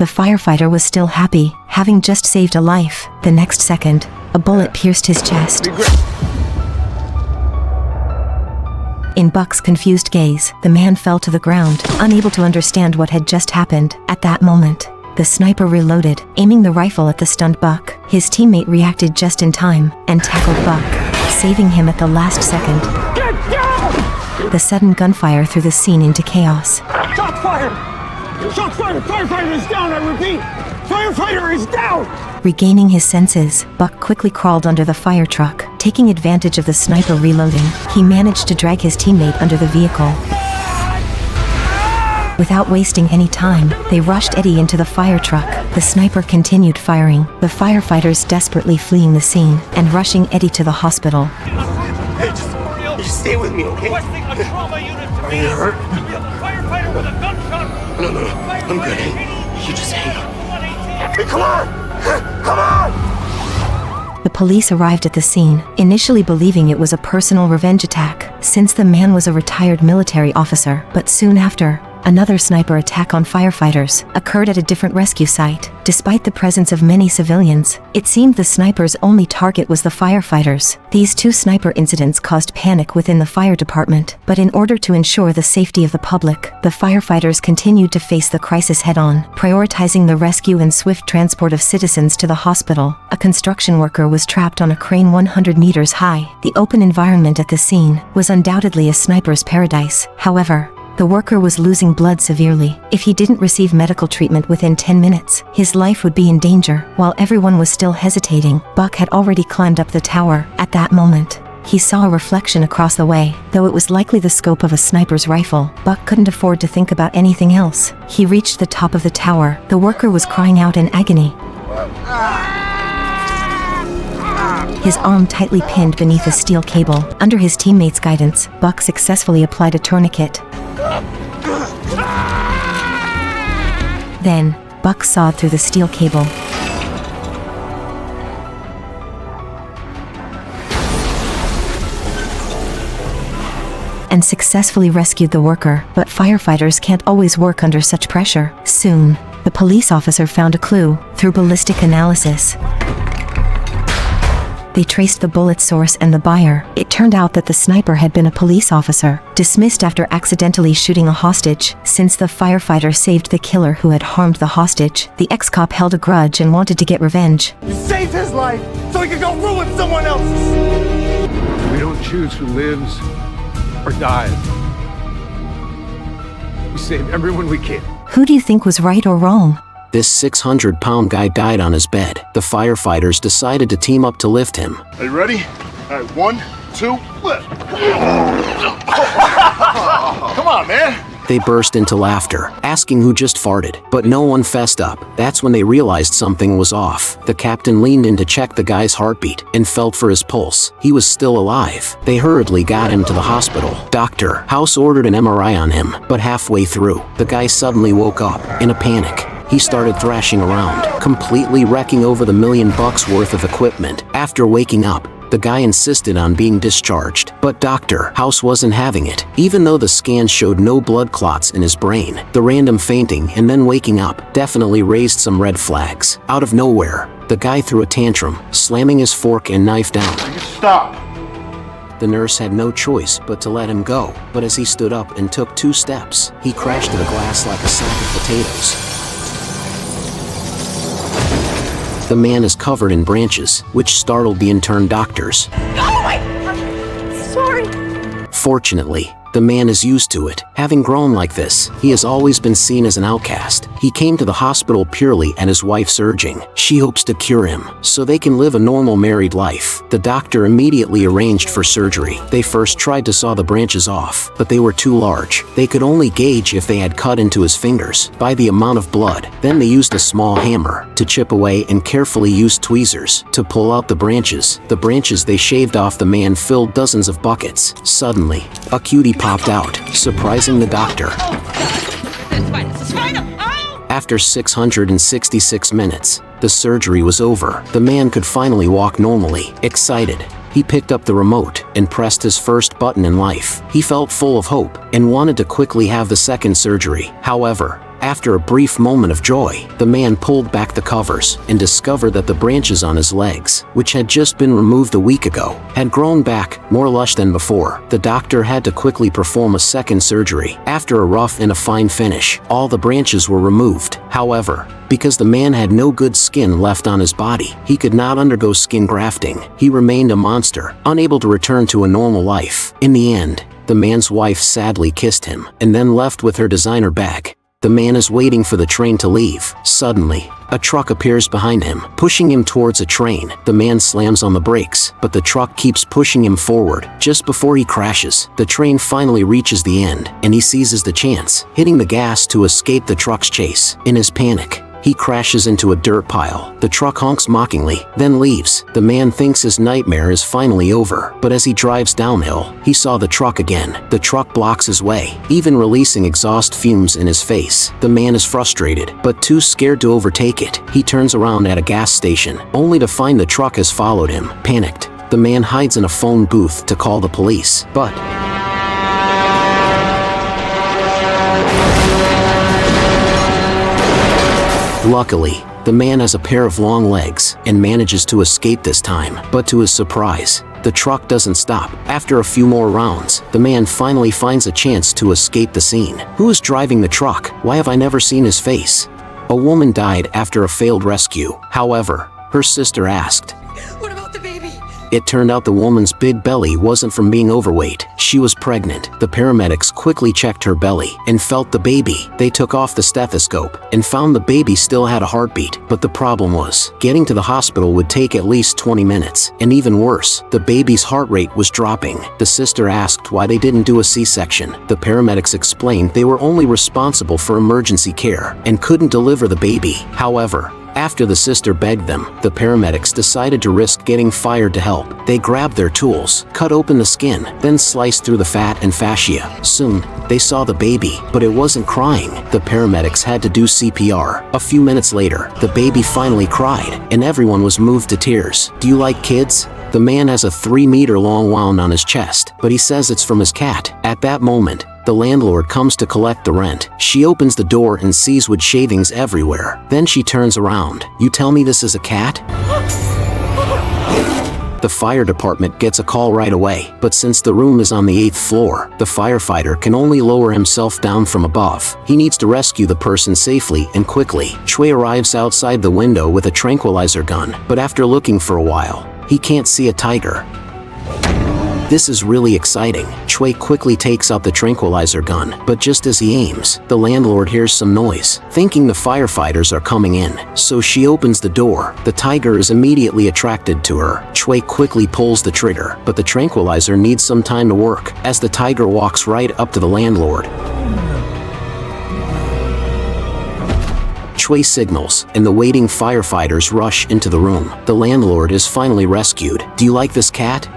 The firefighter was still happy, having just saved a life. The next second, a bullet pierced his chest. In Buck's confused gaze, the man fell to the ground, unable to understand what had just happened. At that moment, the sniper reloaded, aiming the rifle at the stunned Buck. His teammate reacted just in time and tackled Buck, saving him at the last second. Get down! The sudden gunfire threw the scene into chaos. Shot fired! Shot fired! Firefighter is down, I repeat! Firefighter is down! Regaining his senses, Buck quickly crawled under the fire truck. Taking advantage of the sniper reloading, he managed to drag his teammate under the vehicle. Without wasting any time, they rushed Eddie into the fire truck. The sniper continued firing, the firefighters desperately fleeing the scene and rushing Eddie to the hospital. Hey, just stay with me, okay? Requesting a trauma unit to Are you hurt? We have a firefighter with a gunshot. No, I'm good. You just hang on. Hey, come on! Come on! The police arrived at the scene, initially believing it was a personal revenge attack, since the man was a retired military officer. But soon after, another sniper attack on firefighters occurred at a different rescue site. Despite the presence of many civilians, it seemed the sniper's only target was the firefighters. These two sniper incidents caused panic within the fire department, but in order to ensure the safety of the public, the firefighters continued to face the crisis head-on, prioritizing the rescue and swift transport of citizens to the hospital. A construction worker was trapped on a crane 100 meters high. The open environment at the scene was undoubtedly a sniper's paradise. However, the worker was losing blood severely. If he didn't receive medical treatment within 10 minutes, his life would be in danger. While everyone was still hesitating, Buck had already climbed up the tower. At that moment, he saw a reflection across the way. Though it was likely the scope of a sniper's rifle, Buck couldn't afford to think about anything else. He reached the top of the tower. The worker was crying out in agony. His arm tightly pinned beneath a steel cable. Under his teammate's guidance, Buck successfully applied a tourniquet. Then, Buck sawed through the steel cable. And successfully rescued the worker. But firefighters can't always work under such pressure. Soon, the police officer found a clue through ballistic analysis. They traced the bullet source and the buyer. It turned out that the sniper had been a police officer, dismissed after accidentally shooting a hostage. Since the firefighter saved the killer who had harmed the hostage, the ex-cop held a grudge and wanted to get revenge. You saved his life so he could go ruin someone else's! We don't choose who lives or dies. We save everyone we can. Who do you think was right or wrong? This 600-pound guy died on his bed. The firefighters decided to team up to lift him. Are you ready? All right, 1, 2, lift. Come on, man. They burst into laughter, asking who just farted, but no one fessed up. That's when they realized something was off. The captain leaned in to check the guy's heartbeat and felt for his pulse. He was still alive. They hurriedly got him to the hospital. Dr. House ordered an MRI on him, but halfway through, the guy suddenly woke up. In a panic, he started thrashing around, completely wrecking over the $1 million worth of equipment. After waking up, the guy insisted on being discharged, but Dr. House wasn't having it. Even though the scans showed no blood clots in his brain, the random fainting and then waking up definitely raised some red flags. Out of nowhere, the guy threw a tantrum, slamming his fork and knife down. Stop. The nurse had no choice but to let him go, but as he stood up and took 2 steps, he crashed to the glass like a sack of potatoes. The man is covered in branches, which startled the interned doctors. Oh my... Sorry. Fortunately, the man is used to it. Having grown like this, he has always been seen as an outcast. He came to the hospital purely at his wife's urging. She hopes to cure him, so they can live a normal married life. The doctor immediately arranged for surgery. They first tried to saw the branches off, but they were too large. They could only gauge if they had cut into his fingers by the amount of blood. Then they used a small hammer to chip away and carefully used tweezers to pull out the branches. The branches they shaved off the man filled dozens of buckets. Suddenly, a cutie popped out, surprising the doctor. After 666 minutes, the surgery was over. The man could finally walk normally. Excited, he picked up the remote and pressed his first button in life. He felt full of hope and wanted to quickly have the second surgery. However, After a brief moment of joy, the man pulled back the covers and discovered that the branches on his legs, which had just been removed a week ago, had grown back, more lush than before. The doctor had to quickly perform a second surgery. After a rough and a fine finish, all the branches were removed. However, because the man had no good skin left on his body, he could not undergo skin grafting. He remained a monster, unable to return to a normal life. In the end, the man's wife sadly kissed him and then left with her designer bag. The man is waiting for the train to leave. Suddenly, a truck appears behind him, pushing him towards a train. The man slams on the brakes, but the truck keeps pushing him forward. Just before he crashes, the train finally reaches the end, and he seizes the chance, hitting the gas to escape the truck's chase. In his panic, he crashes into a dirt pile. The truck honks mockingly, then leaves. The man thinks his nightmare is finally over, but as he drives downhill, he saw the truck again. The truck blocks his way, even releasing exhaust fumes in his face. The man is frustrated, but too scared to overtake it. He turns around at a gas station, only to find the truck has followed him. Panicked, the man hides in a phone booth to call the police, but luckily, the man has a pair of long legs and manages to escape this time. But to his surprise, the truck doesn't stop. After a few more rounds, the man finally finds a chance to escape the scene. Who is driving the truck? Why have I never seen his face? A woman died after a failed rescue. However, her sister asked, "What about the baby?" It turned out the woman's big belly wasn't from being overweight. She was pregnant. The paramedics quickly checked her belly and felt the baby. They took off the stethoscope and found the baby still had a heartbeat. But the problem was, getting to the hospital would take at least 20 minutes. And even worse, the baby's heart rate was dropping. The sister asked why they didn't do a C-section. The paramedics explained they were only responsible for emergency care and couldn't deliver the baby. However, after the sister begged them, the paramedics decided to risk getting fired to help. They grabbed their tools, cut open the skin, then sliced through the fat and fascia. Soon, they saw the baby, but it wasn't crying. The paramedics had to do CPR. A few minutes later, the baby finally cried, and everyone was moved to tears. Do you like kids? The man has a 3-meter-long wound on his chest, but he says it's from his cat. At that moment, the landlord comes to collect the rent. She opens the door and sees wood shavings everywhere. Then she turns around. You tell me this is a cat? The fire department gets a call right away, but since the room is on the 8th floor, the firefighter can only lower himself down from above. He needs to rescue the person safely and quickly. Choi arrives outside the window with a tranquilizer gun, but after looking for a while, he can't see a tiger. This is really exciting. Choi quickly takes out the tranquilizer gun, but just as he aims, the landlord hears some noise, thinking the firefighters are coming in. So she opens the door. The tiger is immediately attracted to her. Choi quickly pulls the trigger, but the tranquilizer needs some time to work, as the tiger walks right up to the landlord. Choi signals, and the waiting firefighters rush into the room. The landlord is finally rescued. Do you like this cat?